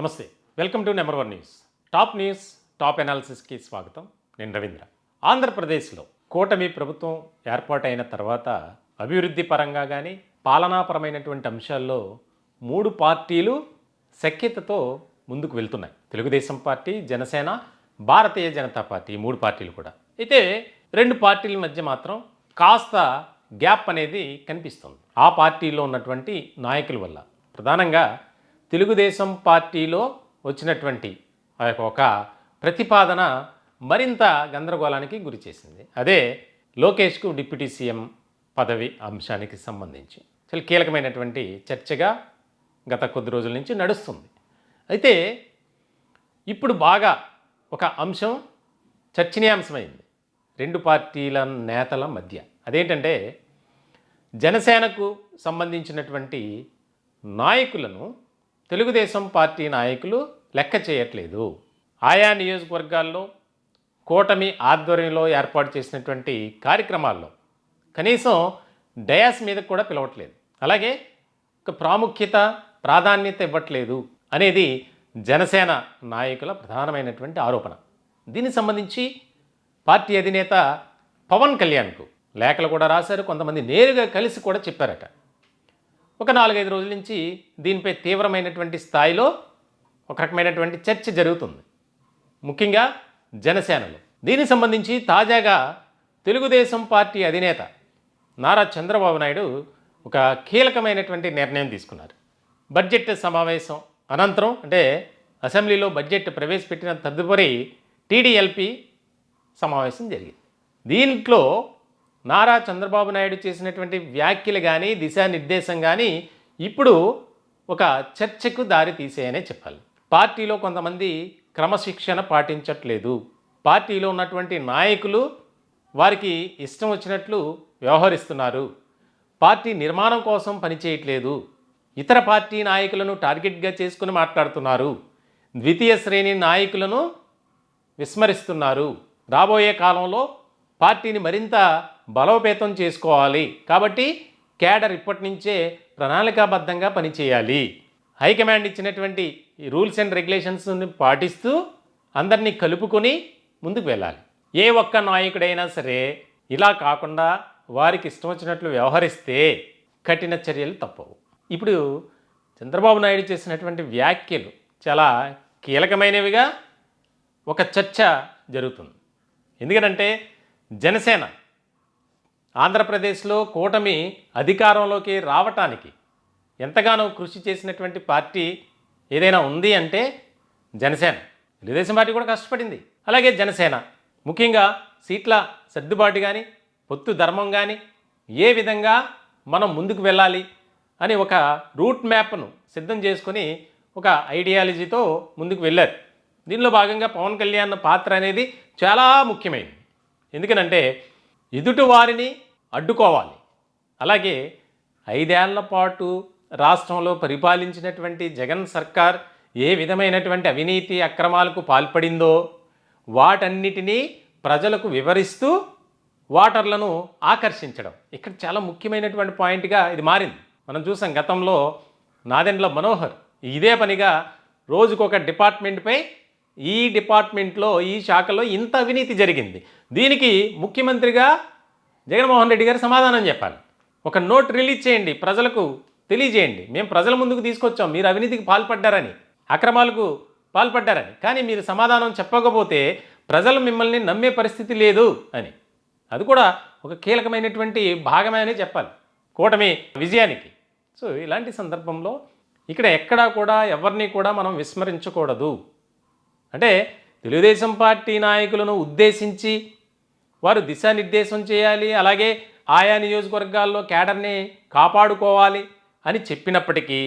నమస్తే, welcome to number 1 news. Top అనాలిసిస్కి స్వాగతం. నేను రవీంద్ర. ఆంధ్రప్రదేశ్లో కూటమి ప్రభుత్వం ఏర్పాటైన తర్వాత అభివృద్ధి పరంగా కానీ పాలనాపరమైనటువంటి అంశాల్లో 3 పార్టీలు సఖ్యతతో ముందుకు వెళ్తున్నాయి. తెలుగుదేశం పార్టీ, జనసేన, భారతీయ జనతా పార్టీ, 3 పార్టీలు కూడా. అయితే 2 పార్టీల మధ్య మాత్రం కాస్త గ్యాప్ అనేది కనిపిస్తుంది. ఆ పార్టీలో ఉన్నటువంటి నాయకుల వల్ల. ప్రధానంగా తెలుగుదేశం పార్టీలో వచ్చినటువంటి ఒక ప్రతిపాదన మరింత గందరగోళానికి గురి చేసింది. అదే లోకేష్కు డిప్యూటీ సీఎం పదవి అంశానికి సంబంధించి చాలా కీలకమైనటువంటి చర్చగా గత కొద్ది రోజుల నుంచి నడుస్తుంది. అయితే ఇప్పుడు బాగా ఒక అంశం చర్చనీయాంశమైంది 2 పార్టీల నేతల మధ్య. అదేంటంటే జనసేనకు సంబంధించినటువంటి నాయకులను తెలుగుదేశం పార్టీ నాయకులు లెక్క చేయట్లేదు. ఆయా నియోజకవర్గాల్లో కూటమి ఆధ్వర్యంలో ఏర్పాటు చేసినటువంటి కార్యక్రమాల్లో కనీసం డయాస్ మీద కూడా పిలవట్లేదు. అలాగే ఒక ప్రాధాన్యత ఇవ్వట్లేదు అనేది జనసేన నాయకుల ప్రధానమైనటువంటి ఆరోపణ. దీనికి సంబంధించి పార్టీ అధినేత పవన్ కళ్యాణ్కు లేఖలు కూడా రాశారు. కొంతమంది నేరుగా కలిసి కూడా చెప్పారట. ఒక 4-5 రోజుల నుంచి దీనిపై తీవ్రమైనటువంటి స్థాయిలో ఒక రకమైనటువంటి చర్చ జరుగుతుంది, ముఖ్యంగా జనసేనలో. దీనికి సంబంధించి తాజాగా తెలుగుదేశం పార్టీ అధినేత నారా చంద్రబాబు నాయుడు ఒక కీలకమైనటువంటి నిర్ణయం తీసుకున్నారు. బడ్జెట్ సమావేశం అనంతరం, అంటే అసెంబ్లీలో బడ్జెట్ ప్రవేశపెట్టిన తదుపరి టీడీఎల్పీ సమావేశం జరిగింది. దీంట్లో నారా చంద్రబాబు నాయుడు చేసినటువంటి వ్యాఖ్యలు కానీ దిశానిర్దేశం కానీ ఇప్పుడు ఒక చర్చకు దారి తీసేయనే చెప్పాలి. పార్టీలో కొంతమంది క్రమశిక్షణ పాటించట్లేదు. పార్టీలో ఉన్నటువంటి నాయకులు వారికి ఇష్టం వచ్చినట్లు వ్యవహరిస్తున్నారు. పార్టీ నిర్మాణం కోసం పనిచేయట్లేదు. ఇతర పార్టీ నాయకులను టార్గెట్గా చేసుకుని మాట్లాడుతున్నారు. ద్వితీయ శ్రేణి నాయకులను విస్మరిస్తున్నారు. రాబోయే కాలంలో పార్టీని మరింత బలోపేతం చేసుకోవాలి. కాబట్టి క్యాడర్ ఇప్పటి నుంచే ప్రణాళికాబద్ధంగా పనిచేయాలి. హైకమాండ్ ఇచ్చినటువంటి రూల్స్ అండ్ రెగ్యులేషన్స్ని పాటిస్తూ అందరినీ కలుపుకొని ముందుకు వెళ్ళాలి. ఏ ఒక్క నాయకుడైనా సరే ఇలా కాకుండా వారికి ఇష్టం వచ్చినట్లు వ్యవహరిస్తే కఠిన చర్యలు తప్పవు. ఇప్పుడు చంద్రబాబు నాయుడు చేసినటువంటి వ్యాఖ్యలు చాలా కీలకమైనవిగా ఒక చర్చ జరుగుతుంది. ఎందుకంటే జనసేన ఆంధ్రప్రదేశ్లో కూటమి అధికారంలోకి రావటానికి ఎంతగానో కృషి చేసినటువంటి పార్టీ ఏదైనా ఉంది అంటే జనసేన. తెలుగుదేశం పార్టీ కూడా కష్టపడింది. అలాగే జనసేన ముఖ్యంగా సీట్ల సర్దుబాటు కానీ పొత్తు ధర్మం కానీ ఏ విధంగా మనం ముందుకు వెళ్ళాలి అని ఒక రూట్ మ్యాప్ను సిద్ధం చేసుకొని ఒక ఐడియాలజీతో ముందుకు వెళ్ళారు. దీనిలో భాగంగా పవన్ కళ్యాణ్ పాత్ర అనేది చాలా ముఖ్యమైనది. ఎందుకనంటే ఎదుటి వారిని అడ్డుకోవాలి. అలాగే 5 ఏళ్ల పాటు రాష్ట్రంలో పరిపాలించినటువంటి జగన్ సర్కార్ ఏ విధమైనటువంటి అవినీతి అక్రమాలకు పాల్పడిందో వాటన్నిటినీ ప్రజలకు వివరిస్తూ ఓటర్లను ఆకర్షించడం ఇక్కడ చాలా ముఖ్యమైనటువంటి పాయింట్గా ఇది మారింది. మనం చూసాం గతంలో నాదెండ్ల మనోహర్ ఇదే పనిగా రోజుకొక డిపార్ట్మెంట్పై ఈ డిపార్ట్మెంట్లో ఈ శాఖలో ఇంత అవినీతి జరిగింది, దీనికి ముఖ్యమంత్రిగా జగన్మోహన్ రెడ్డి గారు సమాధానం చెప్పాలి. ఒక నోట్ రిలీజ్ చేయండి, ప్రజలకు తెలియజేయండి, మేము ప్రజల ముందుకు తీసుకొచ్చాం, మీరు అవినీతికి పాల్పడ్డారని, అక్రమాలకు పాల్పడ్డారని. కానీ మీరు సమాధానం చెప్పకపోతే ప్రజలు మిమ్మల్ని నమ్మే పరిస్థితి లేదు అని. అది కూడా ఒక కీలకమైనటువంటి భాగమే అని చెప్పాలి కూటమి విజయానికి. సో ఇలాంటి సందర్భంలో ఇక్కడ ఎక్కడా కూడా ఎవరిని కూడా మనం విస్మరించకూడదు. అంటే తెలుగుదేశం పార్టీ నాయకులను ఉద్దేశించి వారు దిశానిర్దేశం చేయాలి, అలాగే ఆయా నియోజకవర్గాల్లో క్యాడర్ని కాపాడుకోవాలి అని చెప్పినప్పటికీ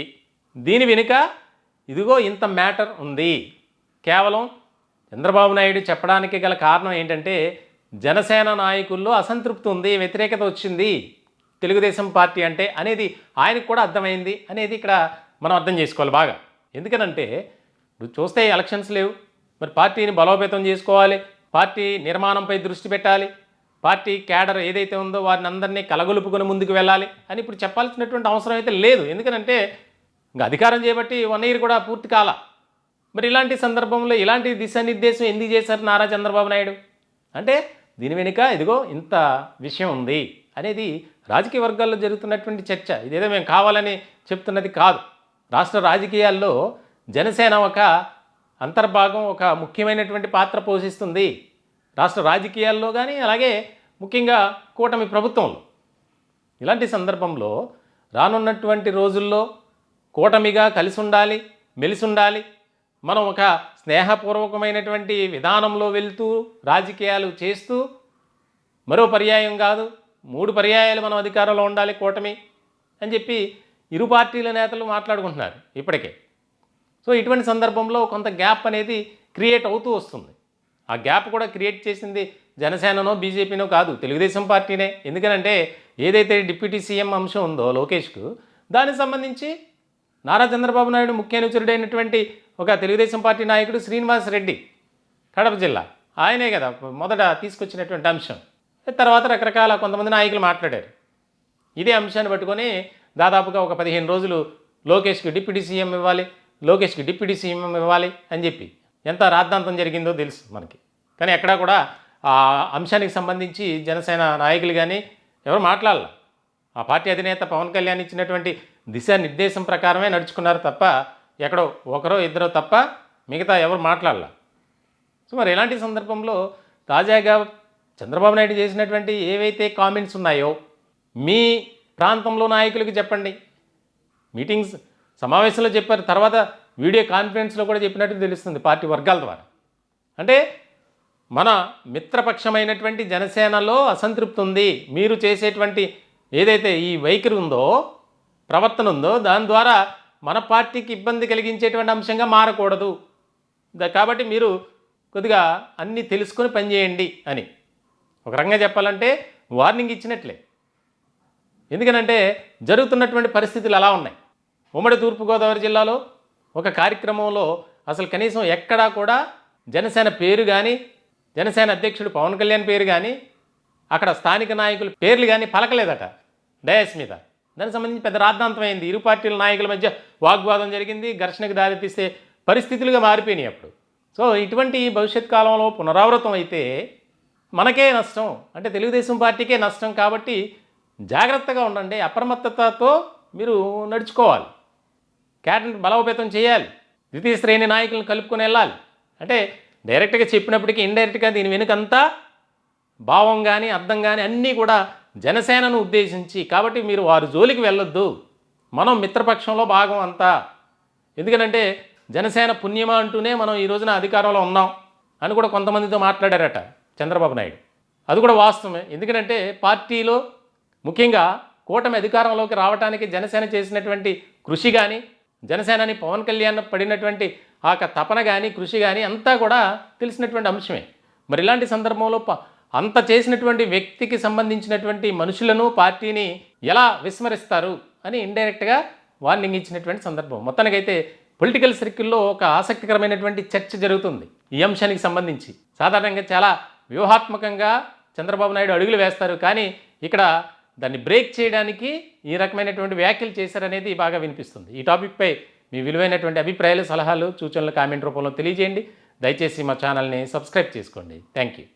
దీని వెనుక ఇదిగో ఇంత మ్యాటర్ ఉంది. కేవలం చంద్రబాబు నాయుడు చెప్పడానికి గల కారణం ఏంటంటే జనసేన నాయకుల్లో అసంతృప్తి ఉంది, వ్యతిరేకత వచ్చింది తెలుగుదేశం పార్టీ అంటే అనేది ఆయనకు కూడా అర్థమైంది అనేది ఇక్కడ మనం అర్థం చేసుకోవాలి బాగా. ఎందుకనంటే ఇప్పుడు చూస్తే ఎలక్షన్స్ లేవు, మరి పార్టీని బలోపేతం చేసుకోవాలి, పార్టీ నిర్మాణంపై దృష్టి పెట్టాలి, పార్టీ క్యాడర్ ఏదైతే ఉందో వారిని అందరినీ కలగొలుపుకొని ముందుకు వెళ్ళాలి అని ఇప్పుడు చెప్పాల్సినటువంటి అవసరం అయితే లేదు. ఎందుకంటే ఇంకా అధికారం చేయబట్టి 1 year కూడా పూర్తి కాల. మరి ఇలాంటి సందర్భంలో ఇలాంటి దిశానిర్దేశం ఎందుకు చేశారు నారా చంద్రబాబు నాయుడు అంటే దీని వెనుక ఇదిగో ఇంత విషయం ఉంది అనేది రాజకీయ వర్గాల్లో జరుగుతున్నటువంటి చర్చ. ఇదేదో మేము కావాలని చెప్తున్నది కాదు. రాష్ట్ర రాజకీయాల్లో జనసేన ఒక అంతర్భాగం, ఒక ముఖ్యమైనటువంటి పాత్ర పోషిస్తుంది రాష్ట్ర రాజకీయాల్లో కానీ, అలాగే ముఖ్యంగా కూటమి ప్రభుత్వంలో. ఇలాంటి సందర్భంలో రానున్నటువంటి రోజుల్లో కూటమిగా కలిసి ఉండాలి, మెలిసి ఉండాలి, మనం ఒక స్నేహపూర్వకమైనటువంటి విధానంలో వెళ్తూ రాజకీయాలు చేస్తూ, మరో పర్యాయం కాదు 3 పర్యాయాలు మనం అధికారంలో ఉండాలి కూటమి అని చెప్పి ఇరు పార్టీల నేతలు మాట్లాడుకుంటున్నారు ఇప్పటికే. సో ఇటువంటి సందర్భంలో కొంత గ్యాప్ అనేది క్రియేట్ అవుతూ వస్తుంది. ఆ గ్యాప్ కూడా క్రియేట్ చేసింది జనసేననో బీజేపీనో కాదు, తెలుగుదేశం పార్టీనే. ఎందుకనంటే ఏదైతే డిప్యూటీ సీఎం అంశం ఉందో లోకేష్కు, దానికి సంబంధించి నారా చంద్రబాబు నాయుడు ముఖ్య అనుచరుడైనటువంటి ఒక తెలుగుదేశం పార్టీ నాయకుడు శ్రీనివాస్ రెడ్డి, కడప జిల్లా, ఆయనే కదా మొదట తీసుకొచ్చినటువంటి అంశం. తర్వాత రకరకాల కొంతమంది నాయకులు మాట్లాడారు. ఇదే అంశాన్ని పట్టుకొని దాదాపుగా ఒక 15 రోజులు లోకేష్కి డిప్యూటీ సీఎం ఇవ్వాలి, లోకేష్కి డిప్యూటీ సీఎం ఇవ్వాలి అని చెప్పి ఎంత రాద్ధాంతం జరిగిందో తెలుసు మనకి. కానీ ఎక్కడా కూడా ఆ అంశానికి సంబంధించి జనసేన నాయకులు కానీ ఎవరు మాట్లాడాల. ఆ పార్టీ అధినేత పవన్ కళ్యాణ్ ఇచ్చినటువంటి దిశానిర్దేశం ప్రకారమే నడుచుకున్నారు తప్ప, ఎక్కడో ఒకరో ఇద్దరో తప్ప మిగతా ఎవరు మాట్లాడాల. సో మరి ఇలాంటి సందర్భంలో తాజాగా చంద్రబాబు నాయుడు చేసినటువంటి ఏవైతే కామెంట్స్ ఉన్నాయో మీ ప్రాంతంలో నాయకులకి చెప్పండి. మీటింగ్స్ సమావేశంలో చెప్పారు, తర్వాత వీడియో కాన్ఫరెన్స్లో కూడా చెప్పినట్టు తెలుస్తుంది పార్టీ వర్గాల ద్వారా. అంటే మన మిత్రపక్షమైనటువంటి జనసేనలో అసంతృప్తి ఉంది, మీరు చేసేటువంటి ఏదైతే ఈ వైఖరి ఉందో, ప్రవర్తన ఉందో, దాని ద్వారా మన పార్టీకి ఇబ్బంది కలిగించేటువంటి అంశంగా మారకూడదు, కాబట్టి మీరు కొద్దిగా అన్నీ తెలుసుకొని పనిచేయండి అని ఒక రకంగా చెప్పాలంటే వార్నింగ్ ఇచ్చినట్లే. ఎందుకనంటే జరుగుతున్నటువంటి పరిస్థితులు అలా ఉన్నాయి. ఉమ్మడి తూర్పుగోదావరి జిల్లాలో ఒక కార్యక్రమంలో అసలు కనీసం ఎక్కడా కూడా జనసేన పేరు కానీ, జనసేన అధ్యక్షుడు పవన్ కళ్యాణ్ పేరు కానీ, అక్కడ స్థానిక నాయకుల పేర్లు కానీ పలకలేదట డయాస్ మీద. దానికి సంబంధించి పెద్ద రాద్ధాంతమైంది. ఇరు పార్టీల నాయకుల మధ్య వాగ్వాదం జరిగింది, ఘర్షణకు దారితీసే పరిస్థితులుగా మారిపోయినాయి అప్పుడు. సో ఇటువంటి భవిష్యత్ కాలంలో పునరావృతం అయితే మనకే నష్టం, అంటే తెలుగుదేశం పార్టీకే నష్టం. కాబట్టి జాగ్రత్తగా ఉండండి, అప్రమత్తతతో మీరు నడుచుకోవాలి, క్యాడర్ని బలోపేతం చేయాలి, ద్వితీయ శ్రేణి నాయకులను కలుపుకొని వెళ్ళాలి. అంటే డైరెక్ట్గా చెప్పినప్పటికీ ఇండైరెక్ట్గా దీని వెనుకంతా భావం కానీ అర్థం కానీ అన్నీ కూడా జనసేనను ఉద్దేశించి. కాబట్టి మీరు వారి జోలికి వెళ్ళొద్దు, మనం మిత్రపక్షంలో భాగం అంతా. ఎందుకనంటే జనసేన పుణ్యమా అంటూనే మనం ఈ రోజున అధికారంలో ఉన్నాం అని కూడా కొంతమందితో మాట్లాడారట చంద్రబాబు నాయుడు. అది కూడా వాస్తవమే. ఎందుకంటే పార్టీలో ముఖ్యంగా కూటమి అధికారంలోకి రావడానికి జనసేన చేసినటువంటి కృషి కానీ, జనసేనని పవన్ కళ్యాణ్ పడినటువంటి ఆ తపన కానీ, కృషి కానీ అంతా కూడా తెలిసినటువంటి అంశమే. మరి ఇలాంటి సందర్భంలో అంత చేసినటువంటి వ్యక్తికి సంబంధించినటువంటి మనుషులను, పార్టీని ఎలా విస్మరిస్తారు అని ఇండైరెక్ట్గా వార్నింగ్ ఇచ్చినటువంటి సందర్భం. మొత్తానికైతే పొలిటికల్ సర్కిల్లో ఒక ఆసక్తికరమైనటువంటి చర్చ జరుగుతుంది ఈ అంశానికి సంబంధించి. సాధారణంగా చాలా వ్యూహాత్మకంగా చంద్రబాబు నాయుడు అడుగులు వేస్తారు, కానీ ఇక్కడ దాన్ని బ్రేక్ చేయడానికి ఈ రకమైనటువంటి వ్యాఖ్యలు చేశారనేది బాగా వినిపిస్తుంది. ఈ టాపిక్పై మీ విలువైనటువంటి అభిప్రాయాలు, సలహాలు, సూచనలు కామెంట్ రూపంలో తెలియజేయండి. దయచేసి మా ఛానల్ని సబ్స్క్రైబ్ చేసుకోండి. Thank you.